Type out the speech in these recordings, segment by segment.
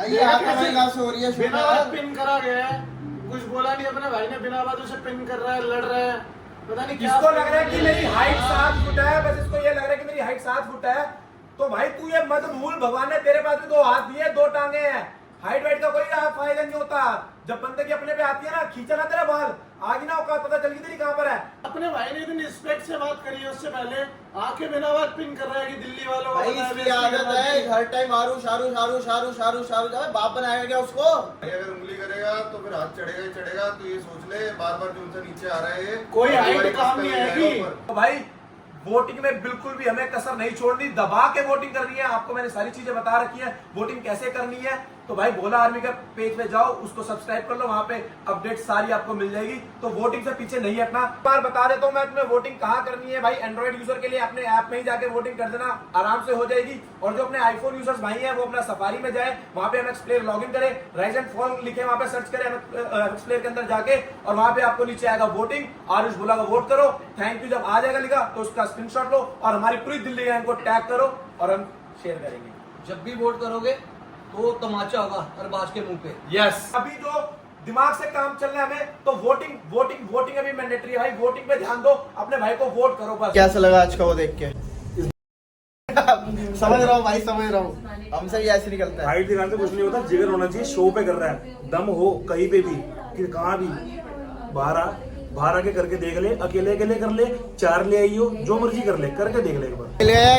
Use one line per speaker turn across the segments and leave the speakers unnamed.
भाई आपका महिला से हो रही है
बिना बात पिन करा गया है, कुछ बोला नहीं अपने भाई ने, बिना बात उसे पिन कर रहा है, लड़ रहा है, पता नहीं क्या।
इसको लग रहा है कि मेरी हाइट 7 फुट है, बस इसको ये लग रहा है कि मेरी हाइट 7 फुट है। तो भाई तू ये मत भूल, भगवान ने तेरे पास भी 2 हाथ दिए, 2 टांगे हैं। हाइट वाइट का कोई फायदा नहीं होता। जब बंदे की अपने पे आती है ना, खींचा ना तेरा बाल, आगे ना औकात पता चल गई तेरी कहां पर है।
अपने भाई ने इतनी रिस्पेक्ट से बात करी है, उससे पहले आके बिना बात पिन कर रहा है कि दिल्ली वालों
भाई इसकी आदत है हर टाइम आरू शारू शारू शारू शारू शारू जाए। बाप बनाएगा क्या उसको?
अगर उंगली करेगा तो फिर हाथ चढ़ेगा ही चढ़ेगा। तो ये सोच ले, बार बार जो उनसे नीचे आ रहा है,
कोई हाइट काम नहीं आएगी।
तो भाई वोटिंग में बिल्कुल भी हमें कसर नहीं छोड़नी, दबा के वोटिंग करनी है। आपको मैंने सारी चीजें बता रखी है वोटिंग कैसे करनी है। तो भाई भोला आर्मी का पेज पे जाओ, उसको सब्सक्राइब कर लो, वहां पे अपडेट सारी आपको मिल जाएगी। तो वोटिंग से पीछे नहीं हटना। बार बता देता हूं मैं तुम्हें वोटिंग कहां करनी है। भाई एंड्रॉइड यूजर के लिए अपने ऐप में ही जाके वोटिंग कर देना, आराम से हो जाएगी। और जो अपने आईफोन यूजर्स भाई हैं वो अपना सफारी में जाए, वहां पे एमएक्स प्लेयर लॉग इन करे, राइज एंड फॉल लिखे वहां पे सर्च करें एमएक्स प्लेयर के अंदर जाके, और वहां पे आपको नीचे आएगा वोटिंग, आरुष भोला का वोट करो, थैंक यू जब आ जाएगा लिखा तो उसका स्क्रीनशॉट लो और हमारी पूरी दिल्ली गैंग को टैग करो और हम शेयर करेंगे।
जब भी वोट करोगे तो तमाचा होगा अरबाज के मुंह पे।
यस अभी जो दिमाग से काम चल रहा है हमें, तो वोटिंग वोटिंग वोटिंग अभी मैंडेटरी है भाई। वोटिंग पे ध्यान दो, अपने भाई को वोट करो बस।
कैसा लगा आज का वो देख के? समझ रहा हूँ भाई, समझ रहा हूँ। हमसे भी ऐसे निकलता है।
हाइट दिखाने से कुछ नहीं होता, जिगर होना चाहिए। शो पे कर रहा है, दम हो कहीं पे भी, कि कहाँ भी बाहर आके करके देख ले। अकेले अकेले कर ले, 4 ले आई हो, जो मर्जी कर ले, करके देख ले एक बार।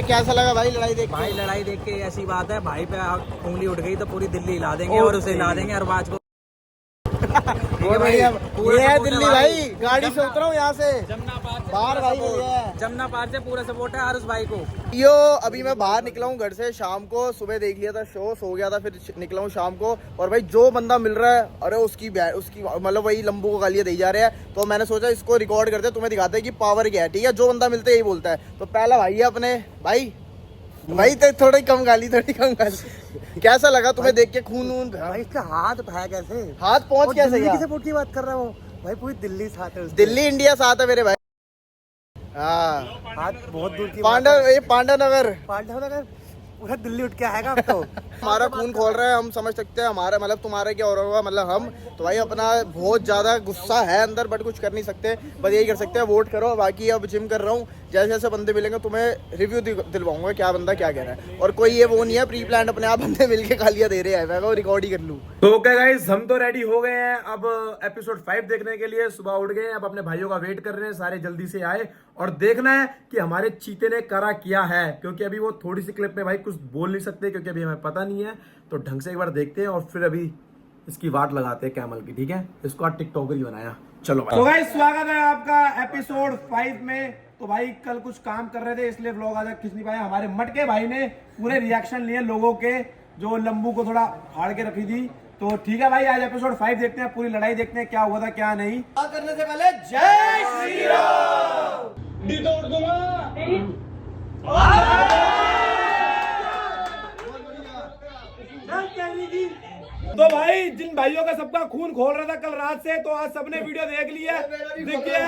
कैसा लगा भाई लड़ाई देख के?
भाई लड़ाई देख के ऐसी बात है, भाई पे उंगली उठ गई तो पूरी दिल्ली हिला देंगे और उसे हिला देंगे अरबाज को।
ये है दिल्ली भाई। गाड़ी से उतरा हूँ यहाँ से बाहर भाई।
जमुना पार से पूरा सपोर्ट है आरुष भाई को।
यो अभी मैं बाहर निकला हूँ घर से शाम को। सुबह देख लिया था शो, सो गया था, फिर निकला हूँ शाम को। और भाई जो बंदा मिल रहा है, अरे उसकी मतलब वही लंबू को गालियाँ दी जा रहे हैं। तो मैंने सोचा इसको रिकॉर्ड करते, तुम्हें दिखाते हैं कि पावर क्या है। ठीक है, जो बंदा मिलता है यही बोलता है। तो पहला भाई है अपने भाई तो थोड़ी कम गाली। कैसा लगा तुम्हें देख के? खून
भाई इसका हाथ भाई कैसे,
हाथ पहुंच कैसे गया?
सपोर्ट की बात कर रहा हूँ भाई, पूरी दिल्ली साथ है,
दिल्ली इंडिया साथ है मेरे भाई। हाँ
हाथ बहुत दूर की
पांडव नगर
पूरा दिल्ली उठ के आएगा अब तो।
हमारा खून खोल रहा है, हम समझ सकते हैं। हमारा मतलब तुम्हारा क्या हो रहा होगा, मतलब हम तो भाई अपना बहुत ज्यादा गुस्सा है अंदर, बट कुछ कर नहीं सकते। बस यही कर सकते हैं, वोट करो। बाकी अब जिम कर रहा हूँ, जैसे जैसे बंदे मिलेंगे तुम्हें रिव्यू दिलवाऊंगा क्या बंदा क्या कह रहा है। और कोई ये वो नहीं है प्री प्लान, अपने आप बंदे मिलके गालियां दे रहे हैं, मैं वो रिकॉर्ड ही कर लूँ।
तो ओके गाइस, हम तो रेडी हो गए हैं अब एपिसोड 5 देखने के लिए। सुबह उठ गए, अब अपने भाइयों का वेट कर रहे हैं, सारे जल्दी से आए और देखना है कि हमारे चीते ने करा क्या है। क्योंकि अभी वो थोड़ी सी क्लिप में भाई कुछ बोल नहीं सकते, क्योंकि अभी हमें पता नहीं है। तो ढंग से एक बार देखते हैं और फिर अभी इसकी वाट लगाते हैं कैमल की। ठीक है, इसको आज टिकटॉकर ही बनाया। चलो भाई। तो गाइस स्वागत है आपका एपिसोड 5 में। तो भाई कल कुछ काम कर रहे थे इसलिए व्लॉग आज खींच नहीं पाया। हमारे मटके भाई ने पूरे रिएक्शन लिए लोगों के, जो लंबू को थोड़ा फाड़ के रखी थी। तो ठीक है भाई, आज एपिसोड 5 देखते हैं, पूरी लड़ाई देखते हैं क्या हुआ था क्या नहीं।
करने से पहले जय श्री राम।
तो भाई जिन भाइयों का सबका खून खोल रहा था कल रात से, तो आज सबने वीडियो देख लिया। देखिए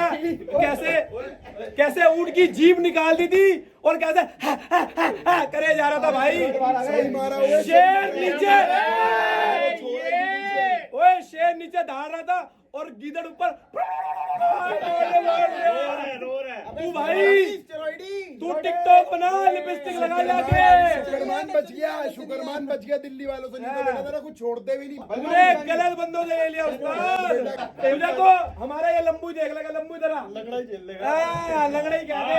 कैसे ऊंट की जीभ निकाल दी थी और कैसे करे जा रहा था भाई। शेर नीचे, ओए शेर नीचे धार रहा था और गीदड़ ऊपर। तू भाई तू टिकटॉक बना, लिपस्टिक लगा जाके।
शुक्रमान बच गया दिल्ली वालों से, नहीं तो मैंने तेरा कुछ छोड़ते भी नहीं।
तुमने गलत बंदों से ले लिया उस्ताद। तुझे तो हमारा ये लंबू देख लेगा, लंबू जरा
लंगड़ा ही झेल लेगा।
लंगड़ा ही कहते।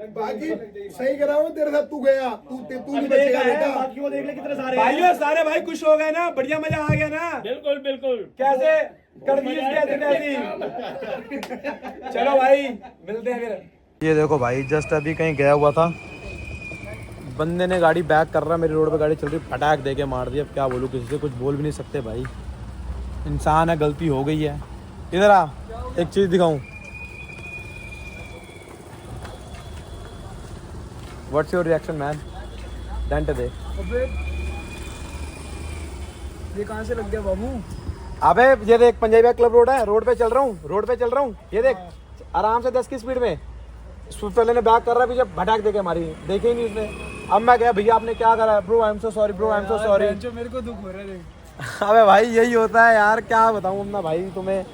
बाकी सही करा हूँ, तेरे साथ तू गया, तू नहीं बचेगा बेटा।
बाकी वो देख ले कितने सारे भाइयों, सारे भाई खुश हो गए ना, बढ़िया मजा आ गया ना। बिल्कुल बिल्कुल। कैसे कड़वीज कैसी। चलो भाई मिलते हैं फिर। ये देखो भाई, जस्ट अभी कहीं गया हुआ था, बंदे ने गाड़ी बैक कर रहा, मेरी रोड पे गाड़ी चल रही, फटाक दे के मार दिया। अब क्या बोलूँ, किसी से कुछ बोल भी नहीं सकते भाई, इंसान है, गलती हो गई है। इधर आ, एक चीज दिखाऊं। What's your reaction man? Didn't they.
ये कहाँ से लग गया बाबू?
अबे ये देख, पंजाबी क्लब रोड है, रोड पे चल रहा हूँ, ये देख आराम से 10 की स्पीड में। पहले ने बैक कर रहा, पीछे भटाक दे के मारी, देखे ही नहीं उसने। अब मैं गया भैया आपने क्या करा bro I am so sorry bro I am so sorry.
जो मेरे को दुख हो रहा है
अबे भाई यही होता है यार क्या बताऊं अपना भाई तुम्हें।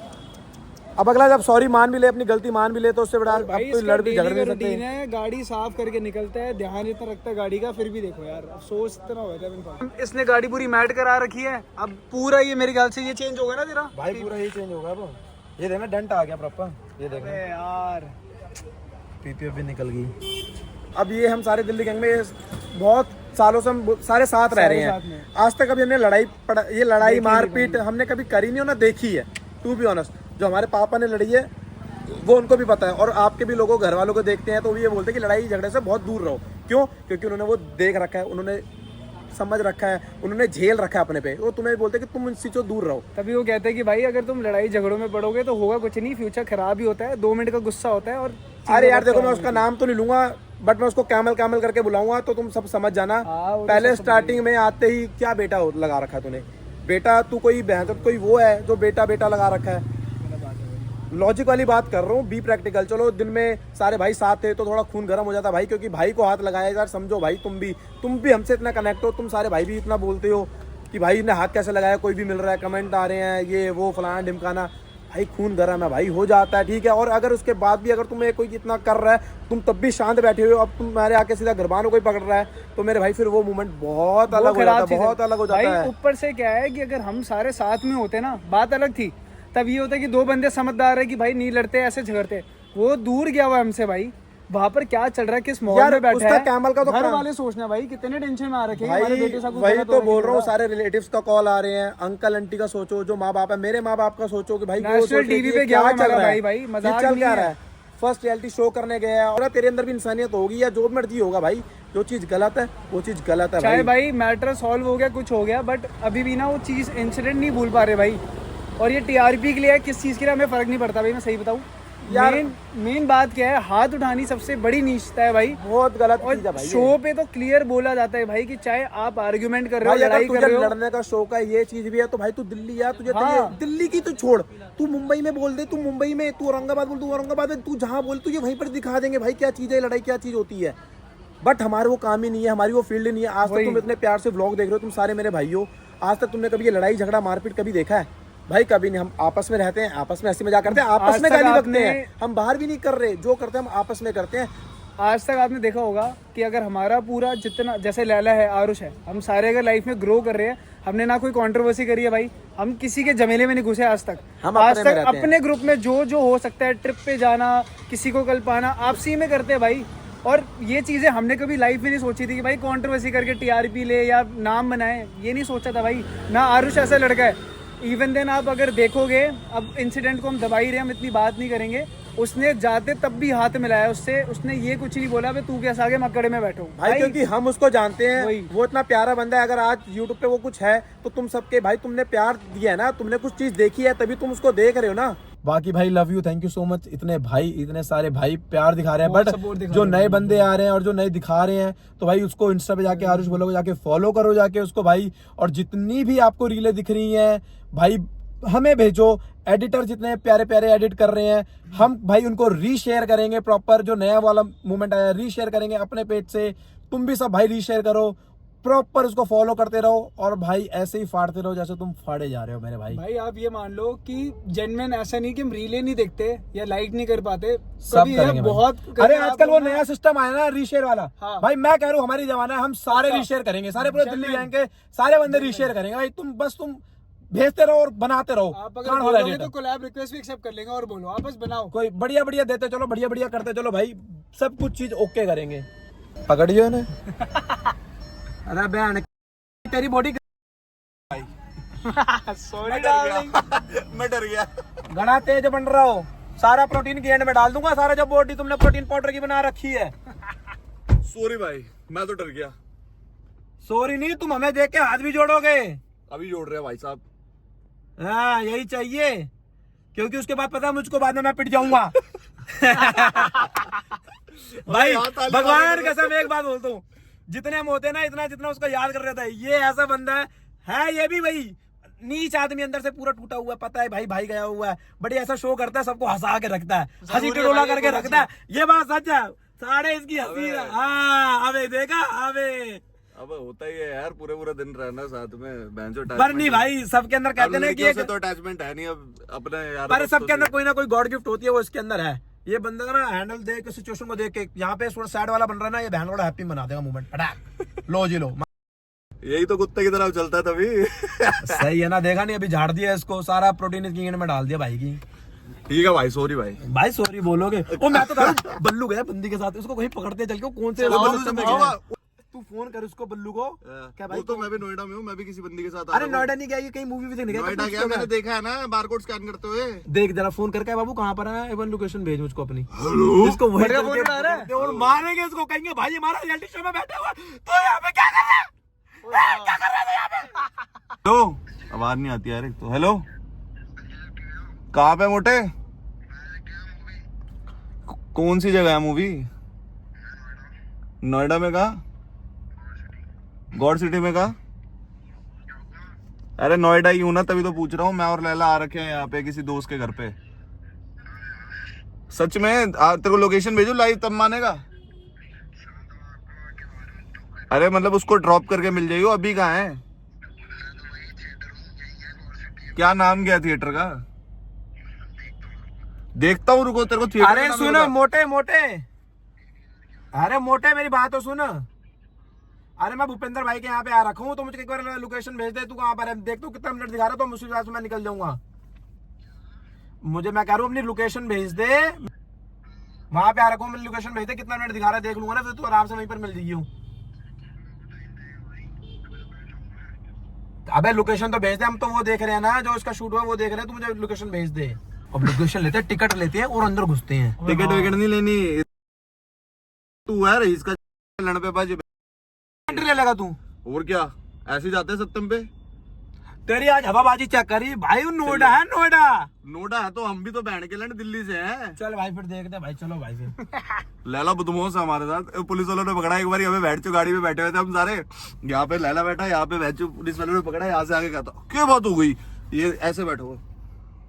अब अगला जब सॉरी मान भी ले अपनी गलती मान भी ले तो उससे बड़ा अब तो लड़ भी झगड़ नहीं सकते।
है गाड़ी साफ करके निकलता है, ध्यान इतना रखता है गाड़ी का, फिर भी देखो यार अफसोस इतना हो जाता है। इसने गाड़ी पूरी मैट करा रखी है, अब पूरा ये मेरे ख्याल से ये चेंज होगा ना तेरा
भाई पूरा ही चेंज होगा अब। ये देखना डंट आ गया प्रॉपर, ये देखना
यार
पीपीएफ भी निकल गई। अब ये हम सारे दिल्ली गैंग में बहुत सालों से हम सारे साथ रह रहे हैं, आज तक कभी हमने ये लड़ाई मारपीट हमने कभी करी नहीं और ना देखी है। टू बी ऑनेस्ट जो हमारे पापा ने लड़ी है वो उनको भी पता है और आपके भी लोगों घर वालों को देखते हैं तो वो ये बोलते हैं कि लड़ाई झगड़े से बहुत दूर रहो। क्यों? क्योंकि उन्होंने वो देख रखा है, उन्होंने समझ रखा है, उन्होंने झेल रखा है अपने पे। वो तुम्हें बोलते हैं कि तुम इन चीज़ों से दूर रहो।
तभी वो कहते हैं कि भाई अगर तुम लड़ाई झगड़ों में पड़ोगे तो होगा कुछ नहीं, फ्यूचर खराब ही होता है, 2 मिनट का गुस्सा होता है। और
अरे यार देखो मैं उसका नाम तो नहीं लूंगा बट मैं उसको कैमल कैमल करके बुलाऊंगा तो तुम सब समझ जाना। पहले स्टार्टिंग में आते ही क्या बेटा लगा रखा है तूने, बेटा तू कोई बहन कोई वो है जो बेटा बेटा लगा रखा है। लॉजिक वाली बात कर रहा हूँ, बी प्रैक्टिकल। चलो दिन में सारे भाई साथ थे तो थोड़ा खून गर्म हो जाता भाई, क्योंकि भाई को हाथ लगाया यार। समझो भाई तुम भी हमसे इतना कनेक्ट हो, तुम सारे भाई भी इतना बोलते हो कि भाई ने हाथ कैसे लगाया, कोई भी मिल रहा है कमेंट आ रहे हैं ये वो फलाना ढिमकाना। भाई खून गर्म है भाई, हो जाता है ठीक है। और अगर उसके बाद भी अगर तुम्हें कोई इतना कर रहा है तुम तब भी शांत बैठे हुए हो, अब तुम्हारे आके सीधा गरबानों कोई पकड़ रहा है तो मेरे भाई फिर वो मोमेंट बहुत अलग हो जाता है, बहुत अलग हो जाता है।
ऊपर से क्या है कि अगर हम सारे साथ में होते ना बात अलग थी, तब ये होता है कि 2 बंदे समझदार है कि भाई नहीं लड़ते ऐसे झगड़ते। वो दूर गया हुआ हमसे भाई, वहां पर क्या चल रहा है, किस माहौल में बैठा है,
कैमल का तो
घर वाले सोचना भाई कितने टेंशन में आ रखे हैं
भाई,
हमारे बेटे साथ।
वही तो बोल रहा हूँ, सारे रिलेटिव्स का कॉल आ रहे हैं, अंकल आंटी का सोचो, जो माँ बाप है मेरे माँ बाप का सोचो कि भाई
नेशनल टीवी पे क्या चल रहा है भाई, मजाक
चल क्या
नहीं
रहा है। फर्स्ट रियलिटी शो करने गया और तेरे अंदर भी इंसानियत होगी या जो मर्जी होगा भाई, जो चीज गलत है वो चीज गलत है
चाहे भाई मैटर सॉल्व हो गया कुछ हो गया, बट अभी भी ना वो चीज इंसिडेंट नहीं भूल पा रहे भाई। और ये टीआरपी के लिए है, किस चीज के लिए हमें फर्क नहीं पड़ता भाई, मैं सही बताऊं यार। मेन बात क्या है, हाथ उठानी सबसे बड़ी नीचता है भाई,
बहुत गलत
और
चीज है भाई।
शो पे तो क्लियर बोला जाता है भाई कि चाहे आप आर्गुमेंट कर रहे हो,
भाई
लड़ाई कर रहे हो,
लड़ने का शौक है ये चीज भी है तो भाई तू दिल्ली या तुझे दिल्ली की तो छोड़, तू मुंबई में बोल दे, तू मुंबई में, तू औरंगाबाद बोल, तू औरंगाबाद में, तू जहां बोल तुझे वहीं पर दिखा देंगे भाई क्या चीज है लड़ाई, क्या चीज होती है। बट हमारे वो काम ही नहीं है, हमारी वो फील्ड नहीं है। आज तक तुम इतने प्यार से व्लॉग देख रहे हो, तुम सारे मेरे भाई हो, आज तक तुमने कभी ये लड़ाई झगड़ा मारपीट कभी देखा है? भाई कभी नहीं। हम आपस में रहते हैं, आपस में हंसी मजाक करते हैं, आपस में गाली बकते हैं, हम बाहर भी नहीं कर रहे, जो करते हैं हम आपस में करते हैं।
आज तक आपने देखा होगा कि अगर हमारा पूरा जितना, जैसे लैला है, आरुष है, हम सारे अगर लाइफ में ग्रो कर रहे हैं, हमने ना कोई कंट्रोवर्सी करी है भाई, हम किसी के जमेले में नहीं घुसे आज तक।
हम
आज तक अपने ग्रुप में जो जो हो सकता है, ट्रिप पे जाना, किसी को कल पाना, आपसी में करते हैं भाई। और ये चीजें हमने कभी लाइफ में नहीं सोची थी कि भाई कंट्रोवर्सी करके टीआरपी ले या नाम बनाए, ये नहीं सोचा था भाई। ना आरुष ऐसा लड़का है। इवन देन आप अगर देखोगे, अब इंसिडेंट को हम दबा ही रहे, हम इतनी बात नहीं करेंगे, उसने जाते तब भी हाथ मिलाया उससे, उसने ये कुछ नहीं बोला तू कैसे आगे मकड़े में बैठो
भाई, क्योंकि हम उसको जानते हैं, वो इतना प्यारा बंदा है। अगर आज यूट्यूब पे वो कुछ है तो तुम सबके भाई तुमने प्यार दिया है ना, तुमने कुछ चीज देखी है तभी तुम उसको देख रहे हो ना। बाकी भाई love you, thank you so much. इतने भाई, इतने सारे भाई प्यार दिखा रहे हैं, बट जो नए बंदे आ रहे हैं और जो नए दिखा रहे हैं तो भाई उसको इंस्टा पे जाके आरुष बोलोगे, जाके फॉलो करो जाके उसको भाई। और जितनी भी आपको रीलें दिख रही हैं भाई हमें भेजो, एडिटर जितने प्यारे प्यारे एडिट कर रहे हैं हम भाई उनको रीशेयर करेंगे, प्रॉपर जो नया वाला मूवमेंट आया रीशेयर करेंगे अपने पेज से। तुम भी सब भाई रीशेयर करो, प्रॉपर उसको फॉलो करते रहो और भाई ऐसे ही फाड़ते रहो जैसे तुम फाड़े जा रहे हो मेरे भाई।
भाई आप ये मान लो कि जेन्युइन ऐसा नहीं कि हम रीले नहीं देखते या लाइक नहीं कर पाते,
सब करेंगे
बहुत।
अरे आजकल वो नया सिस्टम आया ना रीशेयर वाला,
हाँ।
भाई मैं कह रहा हूँ हमारी जमाना है, हम सारे रीशेयर करेंगे, सारे पूरे दिल्ली गैंग के सारे बंदे रीशेयर करेंगे भाई। तुम भेजते रहो और बनाते रहो।
आप अगर बोलोगे तो कोलैब रिक्वेस्ट भी एक्सेप्ट कर लेंगे, और बोलो आप बस बनाओ,
कोई बढ़िया बढ़िया देते चलो, बढ़िया बढ़िया करते चलो भाई, सब कुछ चीज ओके करेंगे। पकड़ियो ने अरे बहन तेरी बॉडी
सॉरी डार्लिंग,
मैं डर गया। घना तेज बन रहा हो, सारा प्रोटीन की एंड में डाल दूंगा, सारा जो बॉडी तुमने प्रोटीन पाउडर की बना रखी है।
सॉरी भाई, मैं तो डर गया।
सॉरी नहीं, तुम हमें देख के हाथ भी जोड़ोगे।
अभी जोड़ रहे हैं भाई साहब।
हाँ यही चाहिए, क्योंकि उसके बाद पता है मुझको बाद में मैं पिट जाऊंगा। भाई भगवान कसम एक बात बोलता हूँ, जितने हम होते हैं ना, इतना जितना उसको याद कर रहा था, ये ऐसा बंदा है ये भी भाई नीच आदमी, अंदर से पूरा टूटा हुआ है, पता है भाई गया हुआ है, बट ऐसा शो करता है, सबको हंसा के रखता है, हंसी टिटोला करके रखता है। ये बात सच है, साढ़े इसकी हंसी। हाँ अबे देखा अबे।
अब होता ही है यार, पूरे पूरे दिन रहना साथ में बेंचो।
पर नहीं भाई, सबके अंदर कहते ना कि
तो अटैचमेंट है नहीं अब अपने यार,
पर सबके अंदर कोई ना कोई गॉड गिफ्ट होती है, वो इसके अंदर है। ये बंदा ना हैंडल देख के, सिचुएशन को देख के, यहाँ पे थोड़ा सैड वाला बन रहा है ना, ये बहन वाला हैप्पी बना देगा मूवमेंट। फटाक लो जी लो।
यही तो कुत्ते की तरह चलता है तभी।
सही है ना, देखा नहीं अभी झाड़ दिया इसको, सारा प्रोटीन इसकी ईंट में डाल दिया भाई की।
ठीक है भाई, सॉरी भाई।
भाई सॉरी बोलोगे? ओ मैं तो कह बल्लू गया बंदी के साथ, उसको कहीं पकड़ते चल के, कौन से तू फोन कर उसको बल्लू को। क्या भाई?
वो तो मैं भी नोएडा में हूँ, मैं भी किसी बंदी के साथ।
अरे नोएडा नहीं गया, ये कहीं मूवी भी देखने गया।
नोएडा गया, मैंने देखा है ना बारकोड स्कैन करते हुए।
देख जरा फोन करके, बाबू कहाँ पर है, एवन लोकेशन भेज मुझको अपनी।
हेलो,
इसको वही और मारेंगे इसको, कहेंगे भाई हमारा रियलिटी शो में बैठा हुआ तो यहाँ पे क्या कर रहा है, क्या कर रहा है यहाँ पे?
हेलो, आवाज नहीं आती यार। तो हेलो, कहाँ पे मोटे? कौन सी जगह है मूवी? नोएडा में कहा? गॉड सिटी में कहा? अरे नोएडा ही हूं ना, तभी तो पूछ रहा हूँ। मैं और लैला आ रखे हैं यहाँ पे किसी दोस्त के घर पे। सच में तेरे को लोकेशन भेजू लाइव, तब मानेगा? अरे मतलब उसको ड्रॉप करके मिल जाइयो। अभी कहाँ है? क्या नाम क्या थिएटर का? देखता हूँ, रुको तेरे को थिएटर।
अरे सुन मोटे मोटे, अरे मोटे मेरी बात तो सुन। अरे मैं भूपेंद्र भाई के यहाँ पे आ रखा हूँ, तो मुझे एक बार लोकेशन भेज दे। तू कहाँ पर है देख, तू कितना मिनट दिखा रहा है, तो उसी हिसाब से मैं निकल जाऊंगा। मुझे, मैं कह रहा हूँ अपनी लोकेशन भेज दे, वहां पे आ रखा हूँ, मेरी लोकेशन भेज दे, कितना मिनट दिखा रहा है देख लूंगा ना, फिर तू आराम से वहीं पर मिल जाइए। अबे लोकेशन तो भेज दे, हम तो वो देख रहे हैं ना, जो इसका शूट हुआ वो देख रहे हैं, तू मुझे लोकेशन भेज दे। अब लोकेशन लेते हैं, टिकट लेते हैं और अंदर घुसते हैं।
टिकट विकेट नहीं लेनी, तू है रईस का लड़ पे बाजी
एंट्री ले लेगा तू?
और क्या, ऐसे जाते हैं सत्यम पे।
तेरी आज हवाबाजी चेक करी भाई, नोएडा है नोएडा।
नोएडा है तो हम भी तो बैंड के लड़ दिल्ली से हैं।
चल भाई फिर देखते हैं भाई, चलो भाई फिर।
लैला बदमाश है हमारे साथ, पुलिस वालों ने पकड़ा एक बार, हमें बैठ चो गाड़ी में बैठे हुए थे हम सारे, यहाँ पे लैला बैठा, यहाँ पे बैठ चो, पुलिस वालों ने पकड़ा, यहाँ से आगे कहता क्या बात हो गई, ये ऐसे बैठो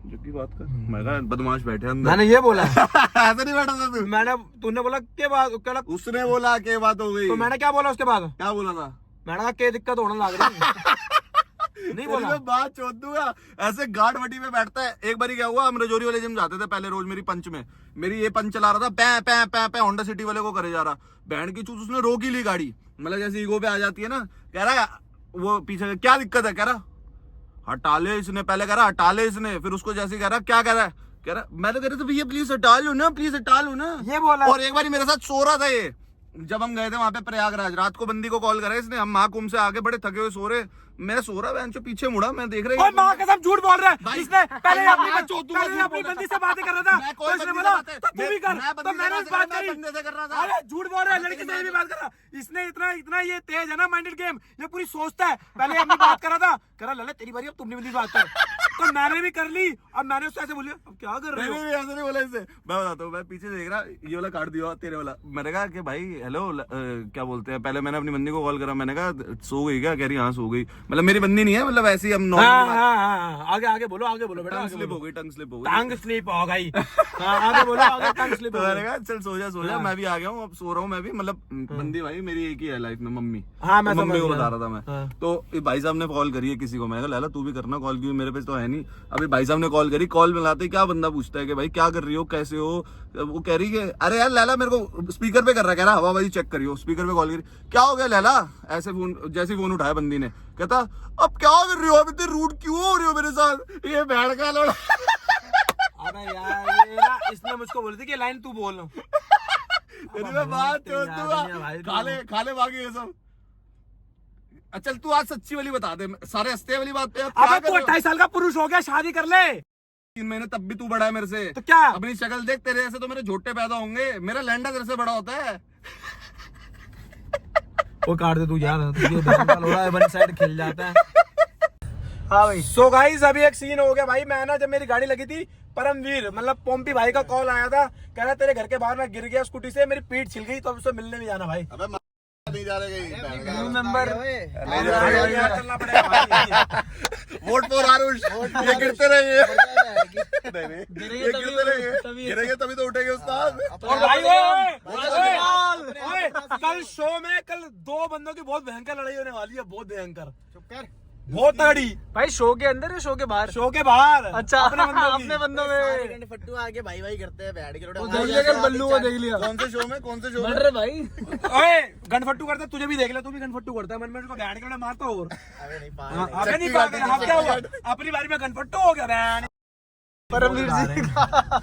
जो की बात कर। मैं कहा बदमाश बैठे अंदर।
मैंने ये बोला
ऐसे नहीं बैठा था तू?
मैंने, तूने बोला क्या बात, क्या
उसने बोला क्या बात हो गई,
तो मैंने क्या बोला उसके बाद?
क्या बोला था?
मैंने कहा क्या दिक्कत होने लग रही। नहीं बोला?
मैं बात छोड़ दूंगा। ऐसे गार्ड वटी में बैठता है। एक बार क्या हुआ, हम रजौरी वाले जिम जाते थे पहले रोज, मेरी पंच में, मेरी ये पंच चला रहा था, पै पै पै पै होंडा सिटी वाले को करे जा रहा, बैंड की चूत, उसने रोक ही ली गाड़ी, मतलब जैसे ईगो पे आ जाती है ना। कह रहा वो पीछे, क्या दिक्कत है? कह रहा हटा ले इसने, पहले कह रहा हटा ले इसने, फिर उसको जैसे कह रहा क्या कह रहा है, कह रहा मैं तो कह रहा था भैया प्लीज हटा लो ना, प्लीज हटा लो ना,
ये बोला।
और एक बार मेरे साथ सो रहा था ये, जब हम गए थे वहां पे प्रयागराज, रात को बंदी को कॉल करा इसने, हम महाकुंभ से आगे बड़े थके हुए सो रहे, मैं सो रहा, मैं पीछे मुड़ा, मैं देख रहा
माँ कसम झूठ बोल रहा है। इसने पहले अपनी
मैं
अपनी बंदी से बातें कर रहा था, तो इसने बोला तो तू भी कर, तो मैंने भी बात करी। अरे झूठ बोल रहा है, लड़की से भी बात कर रहा। इसने इतना इतना ये तेज है ना माइंडेड गेम, ये पूरी सोचता है। पहले अपनी बात कर रहा था, कह रहा लला तेरी बारी, अब तुमने भी बात कर, तो मैंने भी कर ली। अब मैंने उससे ऐसे बोलिए अब क्या कर रहे हो?
ऐसे नहीं बोला इससे, मैं बताता हूँ, मैं पीछे देख रहा, ये वाला काट दिया तेरे वाला, मैंने कहा कि भाई हेलो क्या बोलते हैं, पहले मैंने अपनी बंदी को कॉल करा, मैंने कहा सो गई क्या? कह रही हाँ सो गई, मतलब मेरी बंदी नहीं है, मतलब ऐसे ही हम
आगे आगे बोलो, आगे बोलो बेटा,
टंग स्लिप हो गई, टंग स्लिप हो गई,
टांग स्लिप हो गई। आगे बोलो, आगे टांग स्लिप हो
मैंने
गई।
कहा चल सो जा, मैं भी आ गया हूँ, अब सो रहा हूँ मैं भी, मतलब बंदी भाई मेरी एक ही है लाइफ में, मम्मी।
हाँ मैं
मम्मी को बता रहा था मैं।
हाँ।
तो भाई साहब ने कॉल करी है किसी को, मैंने कहा लाला तू भी करना कॉल, क्योंकि मेरे पे तो है नहीं। अभी भाई साहब ने कॉल करी, कॉल मिलाते क्या बंदा पूछता है कि भाई क्या कर रही हो, कैसे हो, वो कह रही है अरे यार लैला मेरे को स्पीकर पे कर रहा है, कह रहा हवाबाजी चेक करियो, स्पीकर पे कॉल करी, क्या हो गया लैला? ऐसे फोन, जैसे फोन उठाया बंदी ने, कहता अब क्या कर रही हो, अब इतने रूड क्यों हो रही हो मेरे साथ, ये बैठ का लोड़ा।
अबे यार ये ना, इसने मुझको बोली थी कि लाइन तू बोल।
तेरी मैं बात छोड़ दूंगा, खाले बाकी ये सब। चल तू आज सच्ची वाली बता दे, सारे हंसते वाली बात पे।
अबे तू 28 साल का पुरुष हो गया, शादी कर ले।
3 महीने तब भी तू बड़ा है मेरे से,
तो क्या
अपनी शक्ल देख, तेरे ऐसे तो मेरे झोटे पैदा होंगे, मेरा लैंडा तेरे से बड़ा होता है।
वो काट दे तू यार, वन साइड खिल जाता है। हाँ भाई, सो गाइस अभी एक सीन हो गया भाई, मैं ना जब मेरी गाड़ी लगी थी, परमवीर मतलब पोम्पी भाई का कॉल आया था, कह रहा तेरे घर के बाहर मैं गिर गया स्कूटी से, मेरी पीठ छिल गई, तो अब उससे मिलने भी जाना भाई।
अबे नहीं जा रहे
नंबर चलना पड़ेगा भाई।
वोट फॉर आरुष, ये गिरते रहेंगे, ये गिरते रहेंगे, गिरेंगे तभी तो उठेंगे उस्ताद।
और भाई कल शो में कल 2 बंदों की बहुत भयंकर लड़ाई होने वाली है, बहुत भयंकर,
चुप कर।
बहुत तगड़ी।
भाई शो के अंदर या शो के बाहर?
शो के बाहर।
अच्छा अपने बंदों में
सारे फट्टू आके भाई भाई करते हैं बैठ के।
देख लिया कल बल्लू को देख लिया।
कौन से शो में
बढ़ रहे भाई।
ओए गनफट्टू करता है, तुझे भी देख ले, तू भी गनफट्टू करता है, मन में उसको बैठ के मारता और
अबे नहीं
अबे नहीं पागल, हाँ क्या हुआ, अपनी बारी में गनफट्टू हो गया बैन।
परमवीर जी का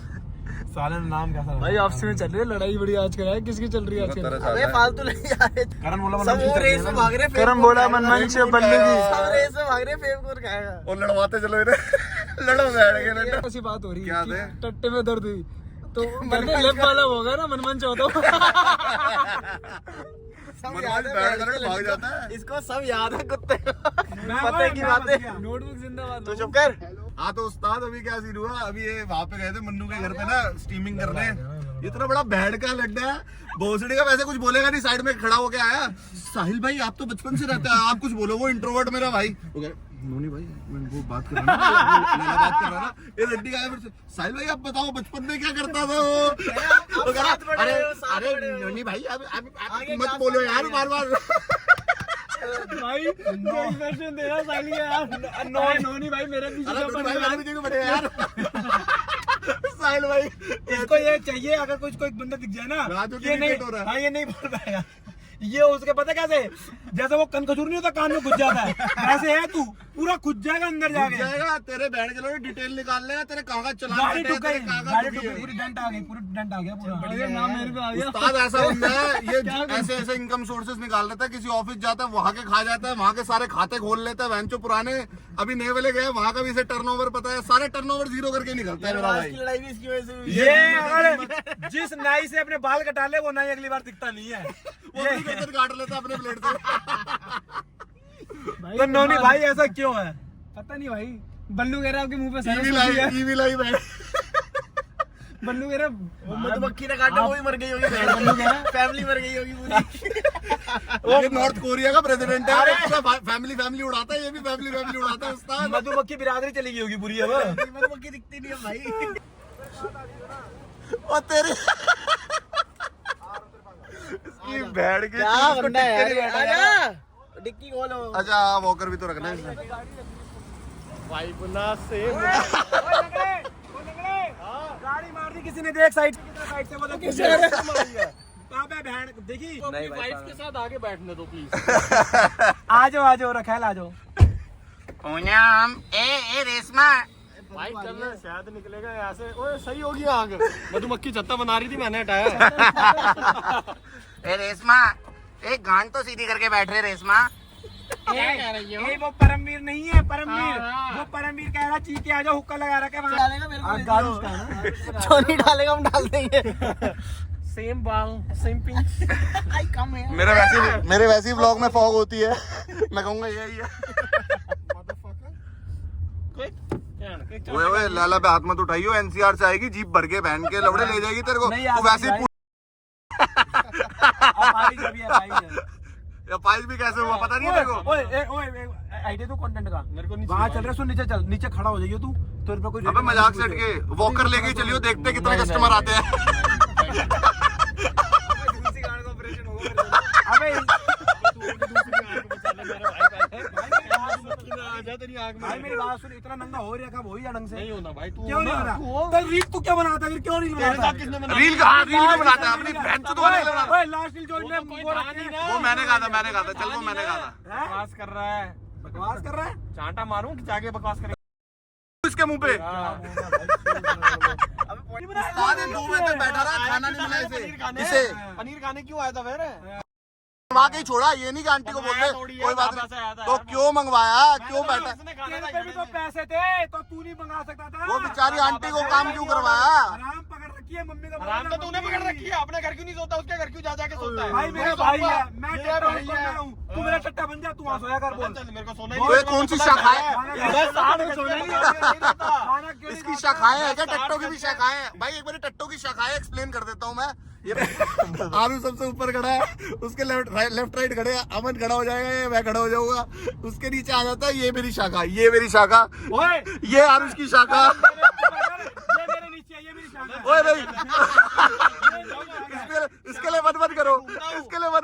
साले ने नाम कैसा
भाई आपसी में चल रही है लड़ाई बड़ी आजकल है। किसकी चल रही है आजकल?
अबे फालतू नहीं यार,
करण बोला
सब वो रेस में भाग रहे हैं।
करम बोला मनमंच बल्लू की
सब रेस में भाग रहे हैं, फेम कर खाएगा।
और लड़वाते चलो इन्हें। लड़ो बैठ के लड़ो।
ऐसी बात हो रही
क्या
है
थे?
कि टट्टे में दर्द हुई तो मैंने लेफ्ट वाला होगा ना मनमंच हो तो
याद है,
बैठ कर भाग जाता है।
इसको सब याद है कुत्ते को।
मैं
पता की बात है।
नोटबुक जिंदाबाद।
तो चुप कर।
हाँ तो उस्ताद अभी क्या सीन हुआ, अभी ये वहाँ पे गए थे मन्नू के घर पे ना स्टीमिंग करने। इतना बड़ा बैड का लड्डा है, भोसड़ी का वैसे कुछ बोलेगा नहीं, साइड में खड़ा होके आया, साहिल भाई आप तो बचपन से रहते हैं, आप कुछ बोलो। वो इंट्रोवर्ट मेरा भाई नोनी भाई, मैं वो बात कर रहा ना, बात कर रहा ना, ये लड्डी का फिर से, साहिल भाई आप बताओ बचपन में क्या करता था वो? तो कहा, अरे नोनी भाई आप मत बोलो यार बार बार।
भाई जो इन्फॉर्मेशन दे रहा साली का यार। नोनी भाई मेरे पीछे
अरे नोनी भाई मेरे पीछे क्यों पड़े यार? साहिल भाई
इसको ये चाहिए, अगर कुछ कोई बंदा दिख जाए ना,
राजू की
ये नहीं,
विकेट हो रहा है।
हाँ ये नहीं बोल पाएगा, ये उसके पता कैसे, जैसे वो कन खजूर नहीं होता कान में घुस जाता है, ऐसे है तू पूरा घुस जाएगा अंदर जाके।
जाएगा तेरे बैठ के डिटेल निकाल लेगा, तेरे कागज चला
गाड़ी ठुक गई, गाड़ी ठुक गई, पूरी डेंट आ गई, पूरी डेंट आ गया पूरा।
अरे नाम मेरे पे आ गया।
उस्ताद ऐसा बंदा है, ये ऐसे ऐसे इनकम सोर्सेस निकाल लेता है, किसी ऑफिस जाता है वहां के खा जाता है, वहां के सारे खाते खोल लेता है, वैंचो पुराने अभी नए वाले गए वहां का भी इसे टर्नओवर पता है, सारे टर्नओवर जीरो करके निकलता है मेरा
आज
भाई।
की लड़ाई भी इसकी वजह से हुई।
ये अगर जिस नाई से अपने बाल कटा ले, वो नाई अगली बार दिखता नहीं है।
वो भी बेहतर काट लेता है अपने ब्लेड से।
तो नोनी भाई ऐसा क्यों है?
पता नहीं भाई। बल्लू कह रहा है आपके मुंह पे
ईवी
सरस्वती है।
लाई ईवी लाई बैठ।
बल्लू कह रहा है
वो मधुमक्खी ने काटा, वो ही मर गई होगी, फैमिली मर गई होगी पूरी।
ये नॉर्थ कोरिया का प्रेसिडेंट है, फैमिली फैमिली उड़ाता है, ये भी फैमिली उड़ाता है उस्ताद।
मधुमक्खी बिरादरी चली गई होगी पूरी अब।
मधुमक्खी दिखती नहीं है भाई।
और तेरे इसकी बैठ के
क्या बंदा है यार, आजा डिक्की खोलो।
अच्छा वॉकर भी तो रखना है इसमें।
भाई बुना से
गाड़ी मार दी किसी ने, देख साइड से बोला किसी ने कहाँ पे बहन देखी।
वाइफ के साथ आगे बैठने दो प्लीज।
आ जाओ रखेल आ जाओ।
ए रेशमा
भाई चल शायद निकलेगा यहाँ से। ओए सही होगी आग, मधुमक्खी छत्ता बना रही थी, मैंने हटाया।
ए रेशमा एक गांड तो सीधी करके बैठ रहे रेशमा।
क्या कह रही हो?
ये वो परमवीर नहीं है, परमवीर वो परमवीर कह रहा चीते आ जाओ, हुक्का लगा रखा है
डालेगा मेरे को
गालू उसका है ना।
जो नहीं डालेगा हम डाल देंगे। सेम बाल सेम पिंच। आई कम है
मेरे वैसे ही ब्लॉग में फॉग होती है, मैं कहूंगा यही है। ओए ओए लाला पे हाथ मत उठाइयो, एनसीआर से आएगी जीप भर के बहन के लवड़े ले जाएगी तेरे को।
नहीं आ
तू वैसे ही या फाइल भी कैसे हुआ पता नहीं है तेरे को।
ओए आइडिया तो कंटेंट का मेरे को वहां चल रहा, सुन नीचे चल, नीचे खड़ा हो जाइए तू, तेरे पे कोई
अबे मजाक सेट के वॉकर लेके चलियो, देखते कितने कस्टमर आते हैं।
अबे भाई मेरी बात सुन, इतना नंगा हो रहा कब हो ही ढंग से नहीं होना भाई। तू क्यों नहीं हो रहा? तो रील तू क्या बनाता फिर, क्यों नहीं बनाता?
रील कहाँ रील बनाता है अपनी बहन चोद वाले बनाता है।
ओए लास्ट रील जो ने वो रखी है,
वो मैंने कहा था चल वो मैंने कहा था।
बकवास कर रहा है, बकवास कर रहा है, चांटा मारूं कि जाके बकवास करे
इसके मुंह पे। उस्ताद 2 बजे तक बैठा रहा, खाना नहीं मिला इसे।
पनीर खाने क्यों आया था फिर?
मंगवा के ही छोड़ा, ये नहीं कि आंटी को बोल दे कोई बात नहीं। तो क्यों मंगवाया, क्यों बैठा?
तेरे पे भी तो पैसे थे, तो तू नहीं मंगा सकता था।
वो बेचारी आंटी को काम क्यों करवाया?
आराम पकड़ रखी है मम्मी का।
आराम तो तूने पकड़ रखी है, अपने घर क्यों नहीं सोता, उसके घर क्यों जा जाके सोता है?
भाई मेरा भाई है, मैं टट्टा बन रहा हूँ, तू मेरा टट्टा बन जा, तू वहाँ सोया कर। बोल
मेरे को सोना
ये कौन सी शाखा है?
खाना क्यों
इसकी शाखाएं है क्या? टट्टो की भी शाखाएं हैं भाई। एक बार टट्टो की शाखाएं एक्सप्लेन कर देता हूँ मैं। ये आरू सबसे ऊपर खड़ा है, उसके लेफ्ट राइट खड़े हैं, अमन खड़ा हो जाएगा, मैं खड़ा हो जाऊंगा, उसके नीचे आ जाता है ये मेरी शाखा, ये मेरी शाखा, ये आरुष की शाखा।
ये मेरे नीचे है, ये मेरी शाखा है।
ओए भाई इसके लिए मत करो, इसके लिए मत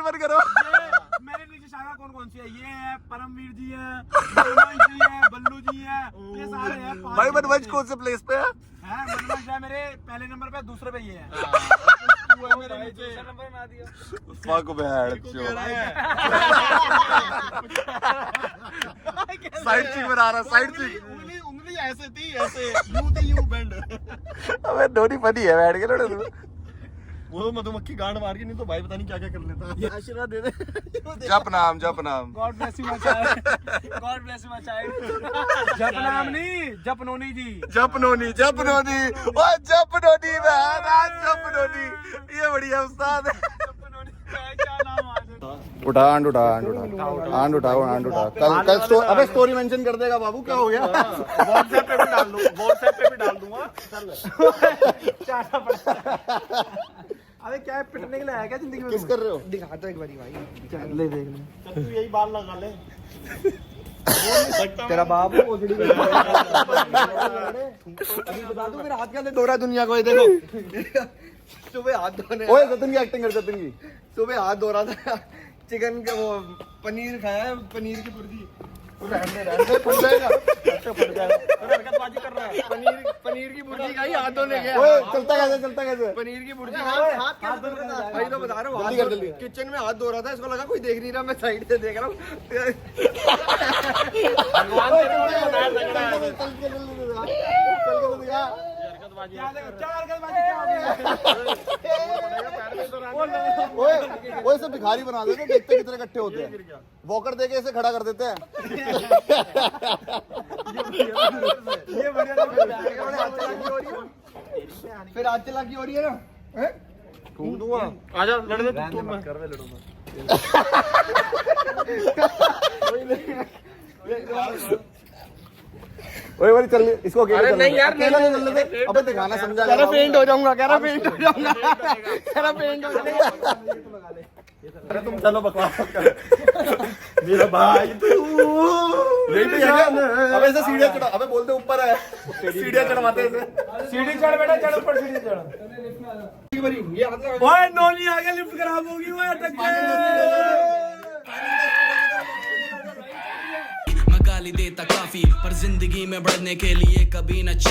नंबर पे दूसरे पे ये है।
दूसरा नंबर ना दिया।
फक बैठ साइड चिक बना रहा, साइड चिक।
उंगली ऐसे थी, ऐसे यू थी, यू बेंड।
अबे धोनी फनी है बैठ के लड़े तू।
वो मधुमक्खी गांड मार के, नहीं तो भाई पता नहीं क्या क्या कर लेता। आशीर्वाद दे दे।
जप नाम, जप नाम।
God bless you my child, God bless you my child. जपनाम नहीं, जपनोनी जी।
जपनोनी, जपनोनी, ओ जपनोनी बहन, आज जपनोनी। ये बढ़िया उस्ताद है।
क्या नाम आज?
उठा आंड उठा, आंड उठा, आंड उठाओ, आंड उठा। कल अबे स्टोरी मेंशन कर देगा बाबू, क्या हो गया?
व्हाट्सएप पे भी डाल दूं, व्हाट्सएप पे भी डाल दूंगा।
अबे क्या है, पिटने के लिए आया क्या जिंदगी में?
किस कर रहे हो?
दिखा तो एक बारी भाई।
ले देख ले।
तू यही बाल लगा ले।
तेरा बाप
अभी बता दूं, मेरा हाथ क्या दो रहा है दुनिया को, ये देखो। सुबह हाथ धोने,
ओए जतन की एक्टिंग कर, जतन की।
सुबह हाथ धो रहा था, चिकन का वो पनीर खाया है, पनीर की भुर्जी।
रहने फट जाएगा।
फट जाएगा, हरकतबाजी कर रहा है। पनीर की भुर्जी खाई, हाथ धोने गया।
ओए चलता कैसे, चलता कैसे?
पनीर की भुर्जी खाई, हाथ धो रहा था। भाई तो बता रहा हूँ,
जल्दी कर, जल्दी।
किचन में हाथ धो रहा था, इसको लगा कोई देख नहीं रहा, मैं साइड से देख रहा हूँ।
वो सब भिखारी बना देते, देखते कितने इकट्ठे होते हैं। वॉकर देके इसे खड़ा कर देते हैं।
ये बढ़िया फिर आज चला की हो रही है ना,
ठूक दूंगा।
आजा लड़ दे तू, मैं कर रहे लड़ूंगा।
ओए भाई चल, इसको अकेले
अरे
चलने
नहीं
दे।
यार,
अकेला
नहीं,
नहीं चलने दे। अबे दिखाना समझा।
कह रहा पेंट हो जाऊंगा, कह रहा पेंट हो जाऊंगा, कह रहा पेंट हो जाऊंगा।
अरे तुम चलो बकवास मत कर। मेरा भाई तू यही तो है। अबे इसे सीढ़ियां चढ़ा, अबे बोलते ऊपर है, सीढ़ियां चढ़वाते इसे।
सीढ़ी चढ़ बेटा, चढ़ ऊपर सीढ़ी चढ़। ओए नोनी आ गया, लिफ्ट खराब होगी, वो अटक गए।
मैं गाली देता काफी, पर जिंदगी में बढ़ने के लिए कभी न